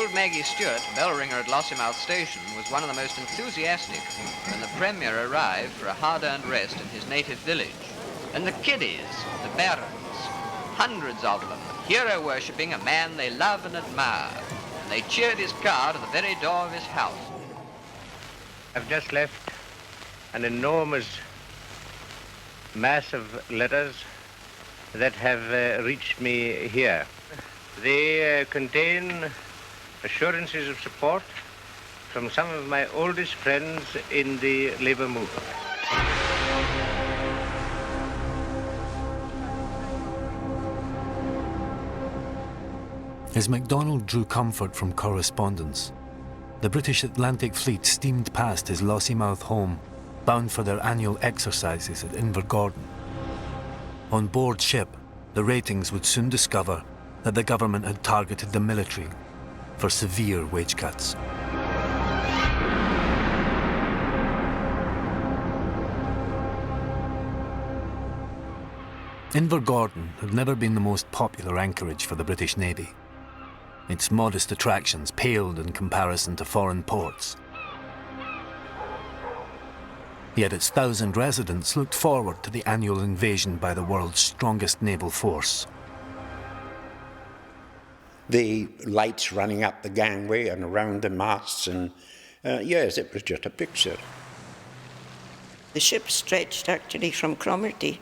Old Maggie Stewart, bell ringer at Lossiemouth Station, was one of the most enthusiastic when the Premier arrived for a hard-earned rest in his native village. And the kiddies, the barons, hundreds of them, hero-worshipping a man they love and admire. And they cheered his car to the very door of his house. I've just left an enormous mass of letters that have reached me here. They contain assurances of support from some of my oldest friends in the Labour movement. As MacDonald drew comfort from correspondence, the British Atlantic Fleet steamed past his Lossiemouth home, bound for their annual exercises at Invergordon. On board ship, the ratings would soon discover that the government had targeted the military for severe wage cuts. Invergordon had never been the most popular anchorage for the British Navy. Its modest attractions paled in comparison to foreign ports. Yet its 1,000 residents looked forward to the annual invasion by the world's strongest naval force. The lights running up the gangway and around the masts, and yes, it was just a picture. The ship stretched actually from Cromarty.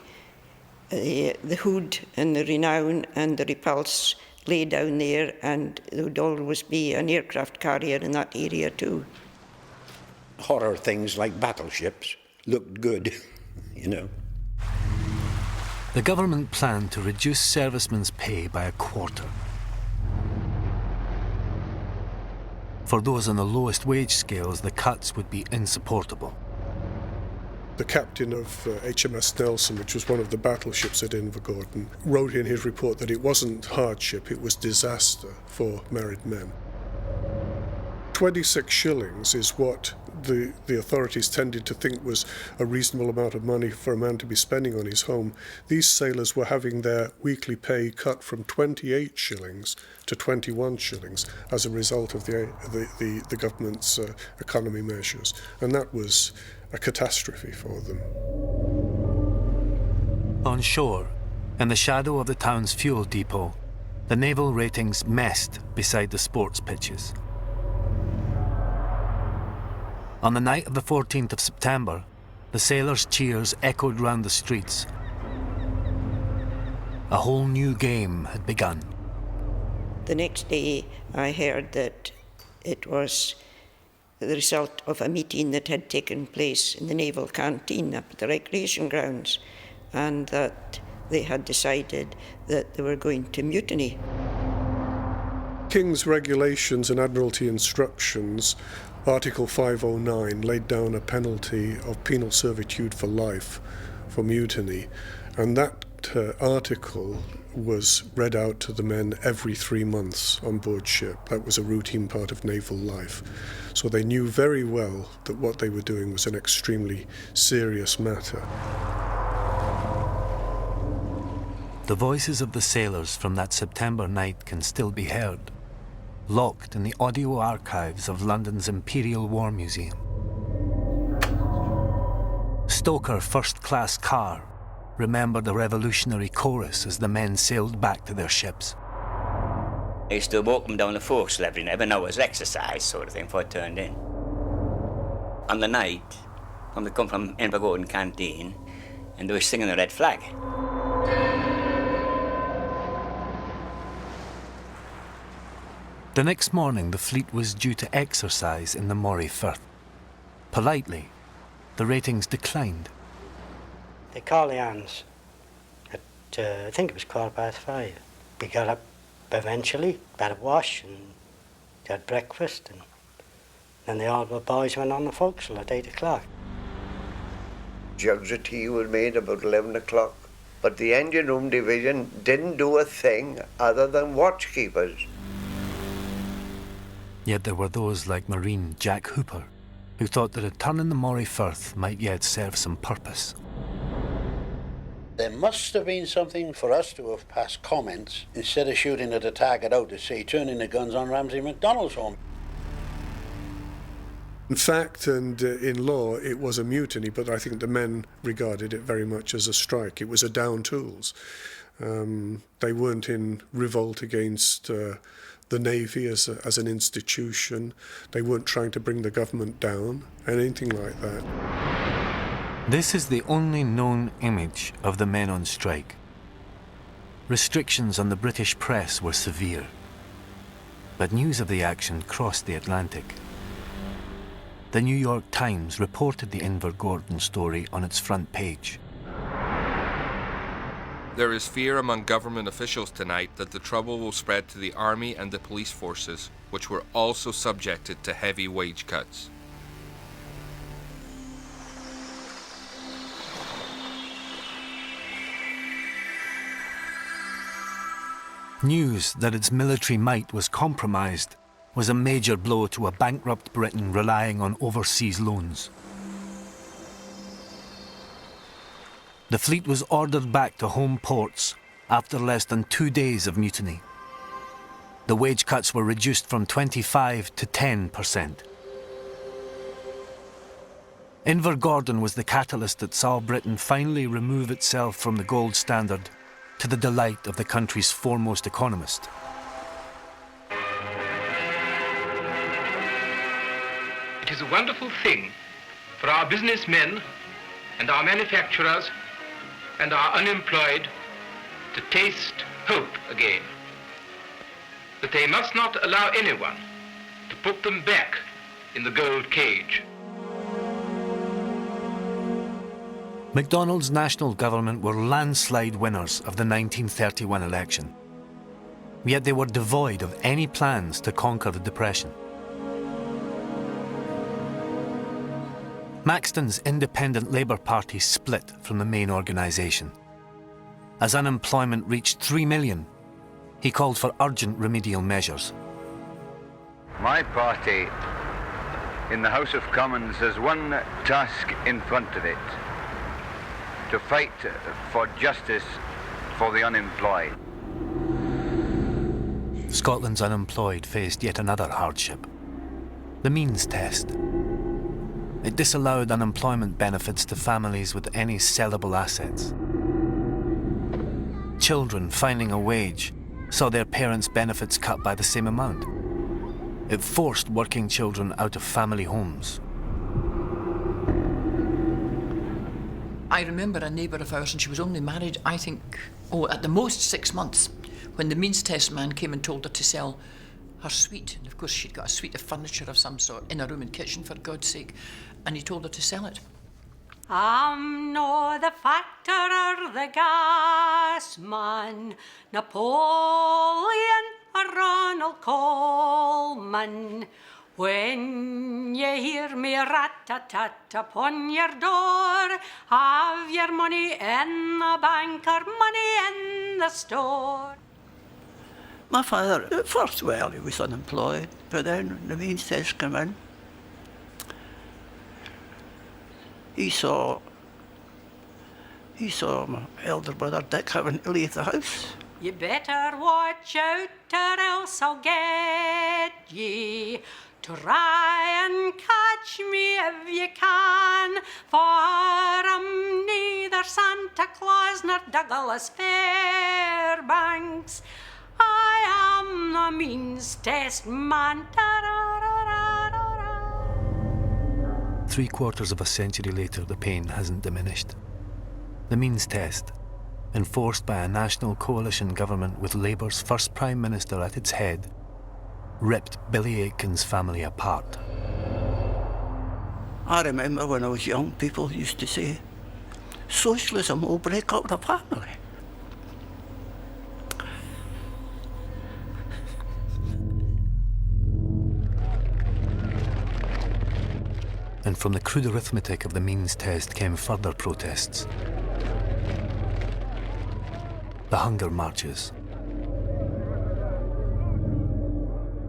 The Hood and the Renown and the Repulse lay down there, and there would always be an aircraft carrier in that area too. Horror things like battleships looked good, you know. The government planned to reduce servicemen's pay by a quarter. For those on the lowest wage scales, the cuts would be insupportable. The captain of HMS Nelson, which was one of the battleships at Invergordon, wrote in his report that it wasn't hardship, it was disaster for married men. 26 shillings is what the authorities tended to think was a reasonable amount of money for a man to be spending on his home. These sailors were having their weekly pay cut from 28 shillings to 21 shillings as a result of the government's economy measures, and that was a catastrophe for them. On shore, in the shadow of the town's fuel depot, the naval ratings messed beside the sports pitches. On the night of the 14th of September, the sailors' cheers echoed round the streets. A whole new game had begun. The next day, I heard that it was the result of a meeting that had taken place in the naval canteen up at the recreation grounds, and that they had decided that they were going to mutiny. King's regulations and Admiralty instructions, Article 509, laid down a penalty of penal servitude for life for mutiny, and that article was read out to the men every 3 months on board ship. That was a routine part of naval life. So they knew very well that what they were doing was an extremely serious matter. The voices of the sailors from that September night can still be heard, locked in the audio archives of London's Imperial War Museum. Stoker first-class car remembered the revolutionary chorus as the men sailed back to their ships. I used to walk them down the forecastle every night, but now it was exercise sort of thing before I turned in. On the night, when we come from Invergordon canteen, and they were singing the red flag. The next morning, the fleet was due to exercise in the Moray Firth. Politely, the ratings declined. They called the hands at, I think it was 5:15. We got up eventually, had a wash and had breakfast, and then the all boys went on the forecastle at 8 o'clock. Jugs of tea were made about 11 o'clock, but the engine room division didn't do a thing other than watchkeepers. Yet there were those like Marine Jack Hooper, who thought that a turn in the Moray Firth might yet serve some purpose. There must have been something for us to have passed comments instead of shooting at a target out to say, turning the guns on Ramsay MacDonald's home. In fact and in law, it was a mutiny, but I think the men regarded it very much as a strike. It was a down tools. They weren't in revolt against the Navy as an institution. They weren't trying to bring the government down, anything like that. This is the only known image of the men on strike. Restrictions on the British press were severe, but news of the action crossed the Atlantic. The New York Times reported the Invergordon story on its front page. There is fear among government officials tonight that the trouble will spread to the army and the police forces, which were also subjected to heavy wage cuts. News that its military might was compromised was a major blow to a bankrupt Britain relying on overseas loans. The fleet was ordered back to home ports after less than 2 days of mutiny. The wage cuts were reduced from 25% to 10%. Invergordon was the catalyst that saw Britain finally remove itself from the gold standard to the delight of the country's foremost economist. It is a wonderful thing for our businessmen and our manufacturers and our unemployed to taste hope again. But they must not allow anyone to put them back in the gold cage. MacDonald's national government were landslide winners of the 1931 election. Yet they were devoid of any plans to conquer the Depression. Maxton's Independent Labour Party split from the main organisation. As unemployment reached 3 million, he called for urgent remedial measures. My party in the House of Commons has one task in front of it: to fight for justice for the unemployed. Scotland's unemployed faced yet another hardship: the means test. It disallowed unemployment benefits to families with any sellable assets. Children finding a wage saw their parents' benefits cut by the same amount. It forced working children out of family homes. I remember a neighbour of ours, and she was only married, I think, at the most 6 months, when the means test man came and told her to sell her suite. And of course she'd got a suite of furniture of some sort in a room and kitchen, for God's sake, and he told her to sell it. I'm no the factor or the gas man, Napoleon or Ronald Coleman. When you hear me rat-a-tat upon your door, have your money in the bank or money in the store. My father, at first, well, he was unemployed, but then when the means test came in, he saw my elder brother Dick having to leave the house. You better watch out or else I'll get ye. Try and catch me if you can, for I'm neither Santa Claus nor Douglas Fairbanks. I am the means test man. 3/4 of a century later, the pain hasn't diminished. The means test, enforced by a national coalition government with Labour's first Prime Minister at its head, ripped Billy Aitken's family apart. I remember when I was young, people used to say, socialism will break up the family. And from the crude arithmetic of the means test came further protests. The hunger marches.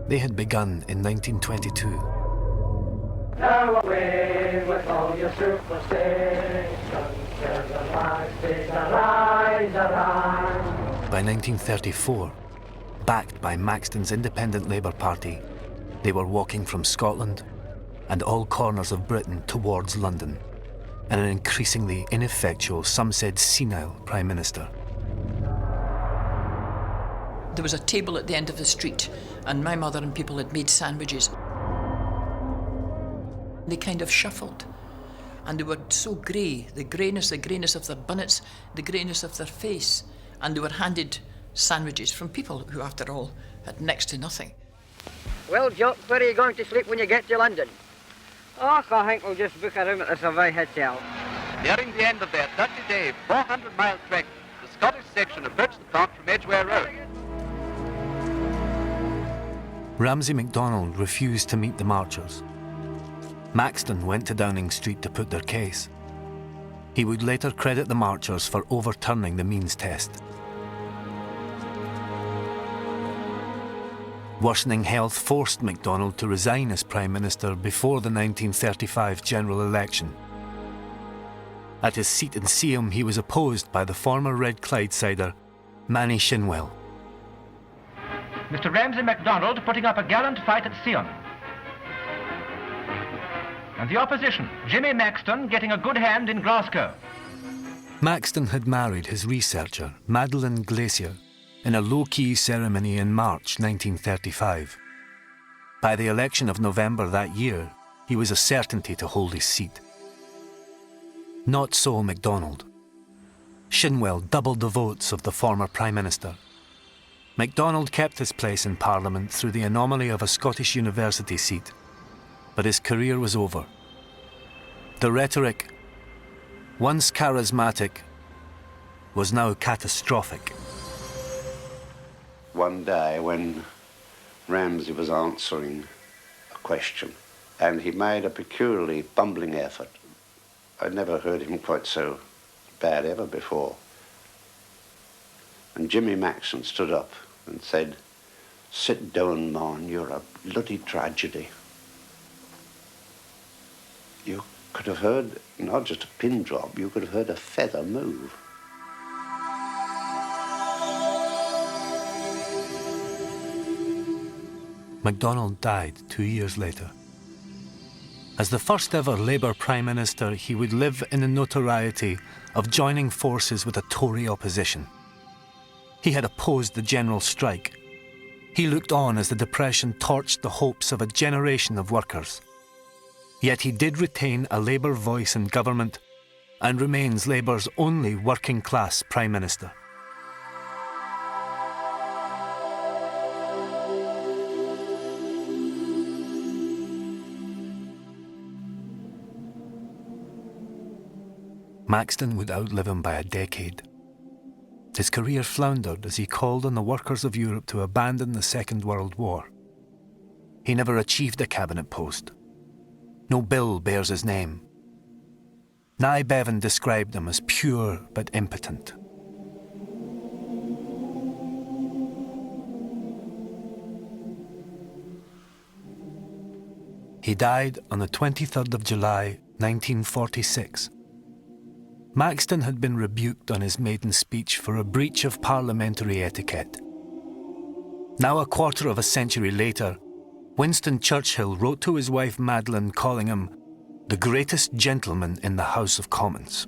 They had begun in 1922. Now away with all your superstitions. By 1934, backed by Maxton's Independent Labour Party, they were walking from Scotland and all corners of Britain towards London, and an increasingly ineffectual, some said senile, Prime Minister. There was a table at the end of the street, and my mother and people had made sandwiches. They kind of shuffled, and they were so grey, the greyness of their bonnets, the greyness of their face, and they were handed sandwiches from people who, after all, had next to nothing. Well, Jock, where are you going to sleep when you get to London? Oh, I think we'll just book a room at the Savoy Hotel. Nearing the end of their 30-day, 400-mile trek, the Scottish section approached the plant from Edgware Road. Ramsay MacDonald refused to meet the marchers. Maxton went to Downing Street to put their case. He would later credit the marchers for overturning the means test. Worsening health forced MacDonald to resign as Prime Minister before the 1935 general election. At his seat in Seaham, he was opposed by the former Red Clydesider, Manny Shinwell. Mr. Ramsay MacDonald putting up a gallant fight at Seaham. And the opposition, Jimmy Maxton, getting a good hand in Glasgow. Maxton had married his researcher, Madeline Glacier, in a low-key ceremony in March 1935. By the election of November that year, he was a certainty to hold his seat. Not so MacDonald. Shinwell doubled the votes of the former Prime Minister. MacDonald kept his place in Parliament through the anomaly of a Scottish university seat, but his career was over. The rhetoric, once charismatic, was now catastrophic. One day when Ramsay was answering a question and he made a peculiarly bumbling effort. I'd never heard him quite so bad ever before. And Jimmy Maxton stood up and said, "Sit down, man, you're a bloody tragedy." You could have heard not just a pin drop, you could have heard a feather move. MacDonald died 2 years later. As the first ever Labour Prime Minister, he would live in the notoriety of joining forces with a Tory opposition. He had opposed the general strike. He looked on as the Depression torched the hopes of a generation of workers. Yet he did retain a Labour voice in government and remains Labour's only working-class Prime Minister. Maxton would outlive him by a decade. His career floundered as he called on the workers of Europe to abandon the Second World War. He never achieved a cabinet post. No bill bears his name. Nye Bevan described him as pure but impotent. He died on the 23rd of July, 1946. Maxton had been rebuked on his maiden speech for a breach of parliamentary etiquette. Now, a quarter of a century later, Winston Churchill wrote to his wife Madeline calling him the greatest gentleman in the House of Commons.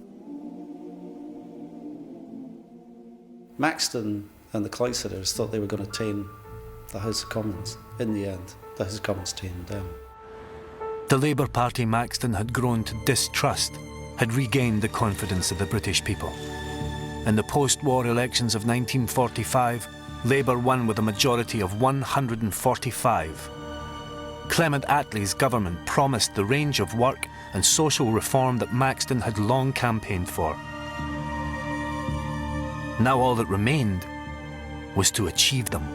Maxton and the Clydesiders thought they were going to tame the House of Commons. In the end, the House of Commons tamed them. The Labour Party Maxton had grown to distrust had regained the confidence of the British people. In the post-war elections of 1945, Labour won with a majority of 145. Clement Attlee's government promised the range of work and social reform that Maxton had long campaigned for. Now all that remained was to achieve them.